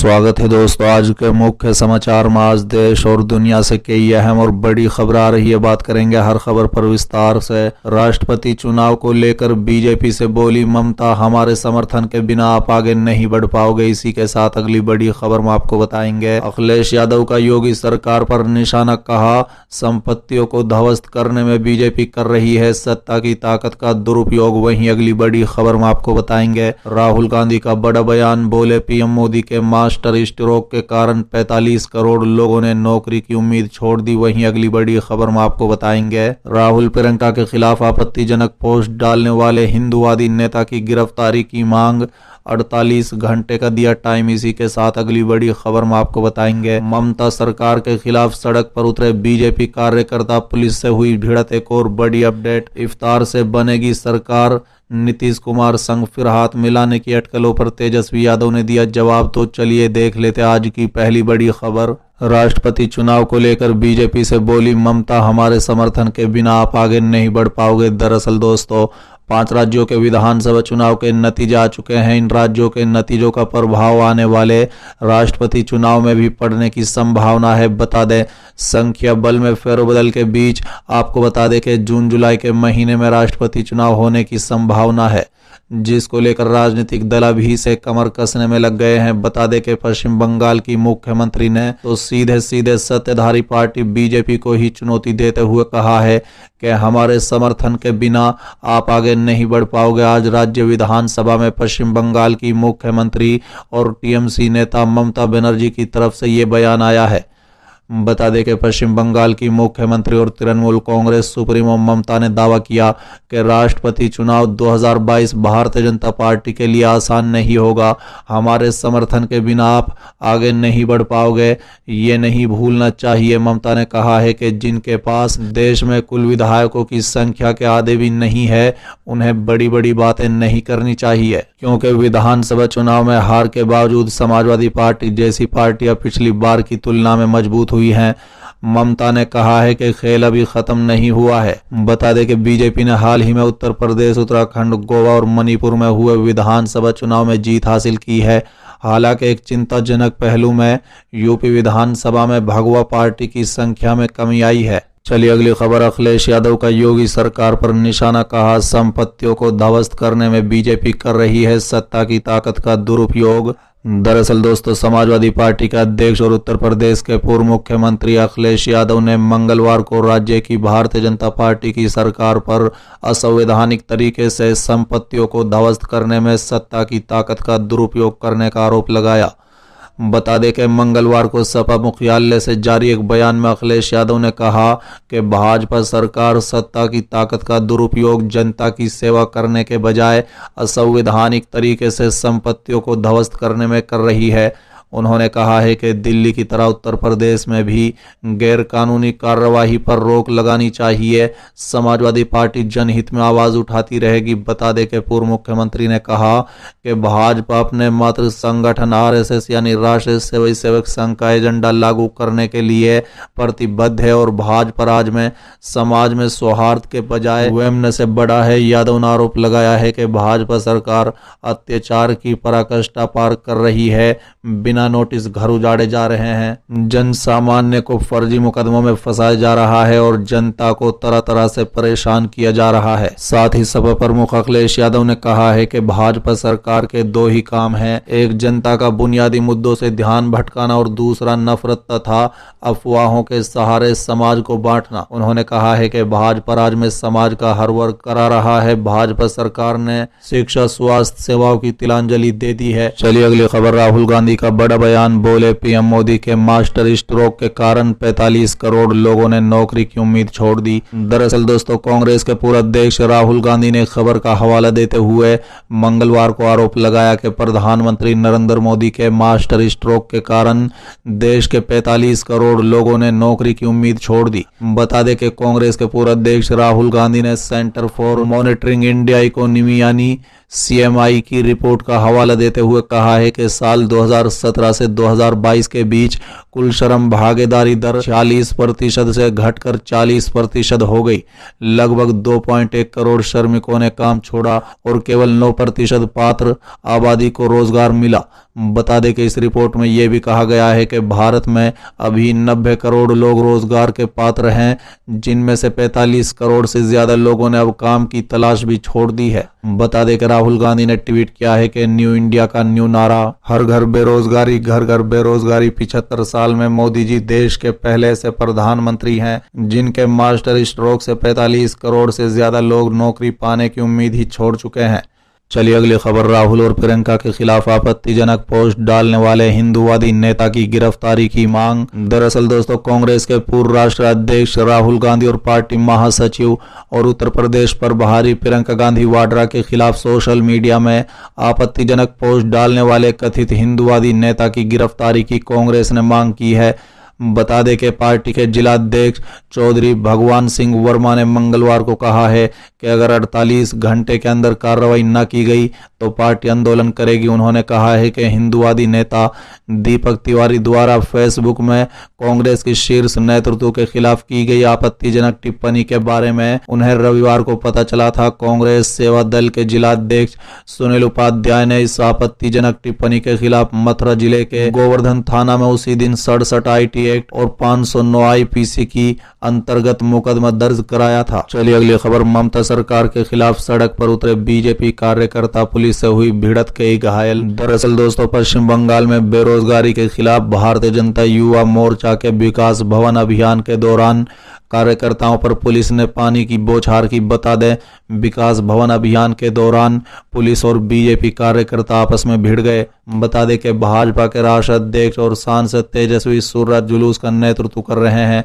स्वागत है दोस्तों। आज के मुख्य समाचार में आज देश और दुनिया से कई अहम और बड़ी खबर आ रही है। बात करेंगे हर खबर पर विस्तार से। राष्ट्रपति चुनाव को लेकर बीजेपी से बोली ममता, हमारे समर्थन के बिना आप आगे नहीं बढ़ पाओगे। इसी के साथ अगली बड़ी खबर में आपको बताएंगे। अखिलेश यादव का योगी सरकार पर निशाना, कहा संपत्तियों को ध्वस्त करने में बीजेपी कर रही है सत्ता की ताकत का दुरुपयोग। वहीं अगली बड़ी खबर में आपको बताएंगे राहुल गांधी का बड़ा बयान, बोले पीएम मोदी के मास्टर स्ट्रोक के कारण 45 करोड़ लोगों ने नौकरी की उम्मीद छोड़ दी। वहीं अगली बड़ी खबर में आपको बताएंगे राहुल प्रियंका के खिलाफ आपत्तिजनक पोस्ट डालने वाले हिंदूवादी नेता की गिरफ्तारी की मांग, 48 घंटे का दिया टाइम। इसी के साथ अगली बड़ी खबर में आपको बताएंगे ममता सरकार के खिलाफ सड़क पर उतरे बीजेपी कार्यकर्ता, पुलिस से हुई भिड़ंत। एक और बड़ी अपडेट, इफ्तार से बनेगी सरकार, नीतीश कुमार संग फिर हाथ मिलाने की अटकलों पर तेजस्वी यादव ने दिया जवाब। तो चलिए देख लेते आज की पहली बड़ी खबर। राष्ट्रपति चुनाव को लेकर बीजेपी से बोली ममता, हमारे समर्थन के बिना आप आगे नहीं बढ़ पाओगे। दरअसल दोस्तों 5 राज्यों के विधानसभा चुनाव के नतीजे आ चुके हैं। इन राज्यों के नतीजों का प्रभाव आने वाले राष्ट्रपति चुनाव में भी पड़ने की संभावना है। बता दें संख्या बल में फेरबदल के बीच आपको बता दें कि जून जुलाई के महीने में राष्ट्रपति चुनाव होने की संभावना है, जिसको लेकर राजनीतिक दल अभी से कमर कसने में लग गए हैं। बता दें कि पश्चिम बंगाल की मुख्यमंत्री ने तो सीधे सीधे सत्ताधारी पार्टी बीजेपी को ही चुनौती देते हुए कहा है कि हमारे समर्थन के बिना आप आगे नहीं बढ़ पाओगे। आज राज्य विधानसभा में पश्चिम बंगाल की मुख्यमंत्री और टीएमसी नेता ममता बनर्जी की तरफ से ये बयान आया है। बता दें कि पश्चिम बंगाल की मुख्यमंत्री और तृणमूल कांग्रेस सुप्रीमो ममता ने दावा किया कि राष्ट्रपति चुनाव 2022 भारतीय जनता पार्टी के लिए आसान नहीं होगा। हमारे समर्थन के बिना आप आगे नहीं बढ़ पाओगे, ये नहीं भूलना चाहिए। ममता ने कहा है कि जिनके पास देश में कुल विधायकों की संख्या के आधे भी नहीं है, उन्हें बड़ी बड़ी बातें नहीं करनी चाहिए, क्योंकि विधानसभा चुनाव में हार के बावजूद समाजवादी पार्टी जैसी पार्टियां पिछली बार की तुलना में मजबूत हुई हैं। ममता ने कहा है कि खेल अभी खत्म नहीं हुआ है। बता दें कि बीजेपी ने हाल ही में उत्तर प्रदेश, उत्तराखंड, गोवा और मणिपुर में हुए विधानसभा चुनाव में जीत हासिल की है। हालांकि एक चिंताजनक पहलू में यूपी विधानसभा में भगवा पार्टी की संख्या में कमी आई है। चलिए अगली खबर, अखिलेश यादव का योगी सरकार पर निशाना, कहा संपत्तियों को ध्वस्त करने में बीजेपी कर रही है सत्ता की ताकत का दुरुपयोग। दरअसल दोस्तों समाजवादी पार्टी के अध्यक्ष और उत्तर प्रदेश के पूर्व मुख्यमंत्री अखिलेश यादव ने मंगलवार को राज्य की भारतीय जनता पार्टी की सरकार पर असंवैधानिक तरीके से संपत्तियों को ध्वस्त करने में सत्ता की ताकत का दुरुपयोग करने का आरोप लगाया। बता दें कि मंगलवार को सपा मुख्यालय से जारी एक बयान में अखिलेश यादव ने कहा कि भाजपा सरकार सत्ता की ताकत का दुरुपयोग जनता की सेवा करने के बजाय असंवैधानिक तरीके से संपत्तियों को ध्वस्त करने में कर रही है। उन्होंने कहा है कि दिल्ली की तरह उत्तर प्रदेश में भी गैर कानूनी कार्यवाही पर रोक लगानी चाहिए। समाजवादी पार्टी जनहित में आवाज उठाती रहेगी। बता दें कि पूर्व मुख्यमंत्री ने कहा कि भाजपा अपने मातृ संगठन आरएसएस यानी राष्ट्रीय स्वयं सेवक संघ का एजेंडा लागू करने के लिए प्रतिबद्ध है और भाजपा राज्य में समाज में सौहार्द के बजाय वैमनस्य से बड़ा है। यादव ने आरोप लगाया है कि भाजपा सरकार अत्याचार की पराकाष्ठा पार कर रही है, बिना नोटिस घर उजाड़े जा रहे हैं, जन सामान्य को फर्जी मुकदमों में फंसाया जा रहा है और जनता को तरह तरह से परेशान किया जा रहा है। साथ ही सपा प्रमुख अखिलेश यादव ने कहा है कि भाजपा सरकार के 2 ही काम हैं, एक जनता का बुनियादी मुद्दों से ध्यान भटकाना और दूसरा नफरत तथा अफवाहों के सहारे समाज को बांटना। उन्होंने कहा है कि भाजपा राज्य में समाज का हर वर्ग करा रहा है। भाजपा सरकार ने शिक्षा, स्वास्थ्य सेवाओं की तिलांजलि दे दी है। चलिए अगली खबर, राहुल गांधी का बड़ा बयान, बोले पीएम मोदी के मास्टर स्ट्रोक के कारण 45 करोड़ लोगों ने नौकरी की उम्मीद छोड़ दी। दरअसल दोस्तों कांग्रेस के पूर्व अध्यक्ष राहुल गांधी ने खबर का हवाला देते हुए मंगलवार को आरोप लगाया कि प्रधानमंत्री नरेंद्र मोदी के मास्टर स्ट्रोक के कारण देश के 45 करोड़ लोगों ने नौकरी की उम्मीद छोड़ दी। बता दें कि कांग्रेस के पूर्व अध्यक्ष राहुल गांधी ने centre for monitoring India economy यानी सीएमआई की रिपोर्ट का हवाला देते हुए कहा है कि साल 2017 से 2022 के बीच कुल श्रम भागीदारी दर 46% से घटकर 40% हो गई। लगभग 2.1 करोड़ श्रमिकों ने काम छोड़ा और केवल 9% पात्र आबादी को रोजगार मिला। बता दें कि इस रिपोर्ट में यह भी कहा गया है कि भारत में अभी 90 करोड़ लोग रोजगार के पात्र हैं, जिनमें से 45 करोड़ से ज्यादा लोगों ने अब काम की तलाश भी छोड़ दी है। बता दें कि राहुल गांधी ने ट्वीट किया है कि न्यू इंडिया का न्यू नारा, हर घर बेरोजगारी, घर घर बेरोजगारी। 75 साल में मोदी जी देश के पहले ऐसे प्रधानमंत्री हैं जिनके मास्टर स्ट्रोक से 45 करोड़ से ज्यादा लोग नौकरी पाने की उम्मीद ही छोड़ चुके हैं। चलिए अगली खबर, राहुल और प्रियंका के खिलाफ आपत्तिजनक पोस्ट डालने वाले हिंदूवादी नेता की गिरफ्तारी की मांग। दरअसल दोस्तों, कांग्रेस के पूर्व राष्ट्रीय अध्यक्ष राहुल गांधी और पार्टी महासचिव और उत्तर प्रदेश प्रभारी प्रियंका गांधी वाड्रा के खिलाफ सोशल मीडिया में आपत्तिजनक पोस्ट डालने वाले कथित हिंदूवादी नेता की गिरफ्तारी की कांग्रेस ने मांग की है। बता दें कि पार्टी के जिलाध्यक्ष चौधरी भगवान सिंह वर्मा ने मंगलवार को कहा है कि अगर 48 घंटे के अंदर कार्रवाई न की गई तो पार्टी आंदोलन करेगी। उन्होंने कहा है कि हिंदूवादी नेता दीपक तिवारी द्वारा फेसबुक में कांग्रेस के शीर्ष नेतृत्व के खिलाफ की गई आपत्तिजनक टिप्पणी के बारे में उन्हें रविवार को पता चला था। कांग्रेस सेवा दल के जिलाध्यक्ष सुनील उपाध्याय ने इस आपत्तिजनक टिप्पणी के खिलाफ मथुरा जिले के गोवर्धन थाना में उसी दिन 67 IT एक्ट और 509 IPC की अंतर्गत मुकदमा दर्ज कराया था। चलिए अगली खबर, ममता सरकार के खिलाफ सड़क पर उतरे बीजेपी कार्यकर्ता, पुलिस से हुई भिड़ंत कई घायल। दरअसल दोस्तों, पश्चिम बंगाल में बेरोजगारी के खिलाफ भारतीय जनता युवा मोर्चा के विकास भवन अभियान के दौरान कार्यकर्ताओं पर पुलिस ने पानी की बौछार की। बता दें, विकास भवन अभियान के दौरान पुलिस और बीजेपी कार्यकर्ता आपस में भिड़ गए। बता दें कि भाजपा के राष्ट्रीय अध्यक्ष और सांसद तेजस्वी सूर्या जुलूस का नेतृत्व कर रहे हैं।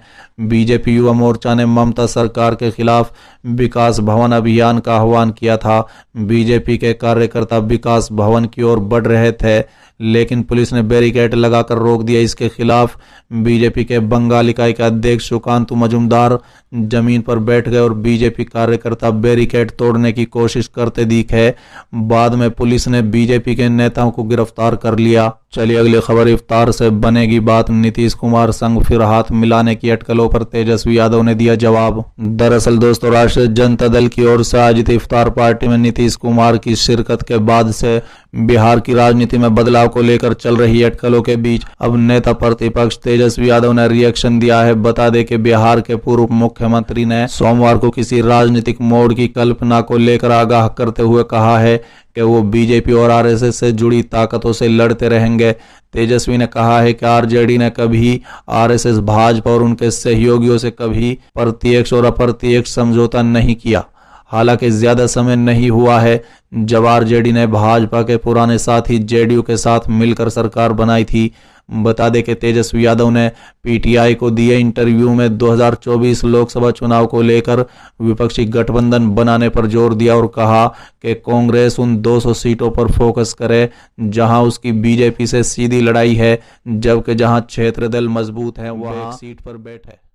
बीजेपी युवा मोर्चा ने ममता सरकार के खिलाफ विकास भवन अभियान का आह्वान किया था। बीजेपी के कार्यकर्ता विकास भवन की ओर बढ़ रहे थे, लेकिन पुलिस ने बैरिकेड लगाकर रोक दिया। इसके खिलाफ बीजेपी के बंगाल इकाई के अध्यक्ष सुकांतु मजूमदार जमीन पर बैठ गए और बीजेपी कार्यकर्ता बैरिकेड तोड़ने की कोशिश करते दिखे। बाद में पुलिस ने बीजेपी के नेताओं को गिरफ्तार कर लिया। चलिए अगली खबर, इफ्तार से बनेगी बात, नीतीश कुमार संग फिर हाथ मिलाने की अटकलों पर तेजस्वी यादव ने दिया जवाब। दरअसल दोस्तों, राष्ट्रीय जनता दल की ओर से आयोजित इफ्तार पार्टी में नीतीश कुमार की शिरकत के बाद से बिहार की राजनीति में बदलाव को लेकर चल रही अटकलों के बीच अब नेता प्रतिपक्ष तेजस्वी यादव ने रिएक्शन दिया है। बता दें कि बिहार के पूर्व मुख्यमंत्री ने सोमवार को किसी राजनीतिक मोड़ की कल्पना को लेकर आगाह करते हुए कहा है कि वो बीजेपी और RSS से जुड़ी ताकतों से लड़ते रहेंगे। तेजस्वी ने कहा है कि RJD ने कभी RSS, भाजपा और उनके सहयोगियों से कभी प्रत्यक्ष और अप्रत्यक्ष समझौता नहीं किया। हालांकि ज्यादा समय नहीं हुआ है जब RJD ने भाजपा के पुराने साथी JDU के साथ मिलकर सरकार बनाई थी। बता दें कि तेजस्वी यादव ने PTI को दिए इंटरव्यू में 2024 लोकसभा चुनाव को लेकर विपक्षी गठबंधन बनाने पर जोर दिया और कहा कि कांग्रेस उन 200 सीटों पर फोकस करे जहां उसकी बीजेपी से सीधी लड़ाई है, जबकि जहां क्षेत्रीय दल मजबूत है वहां एक सीट पर बैठे।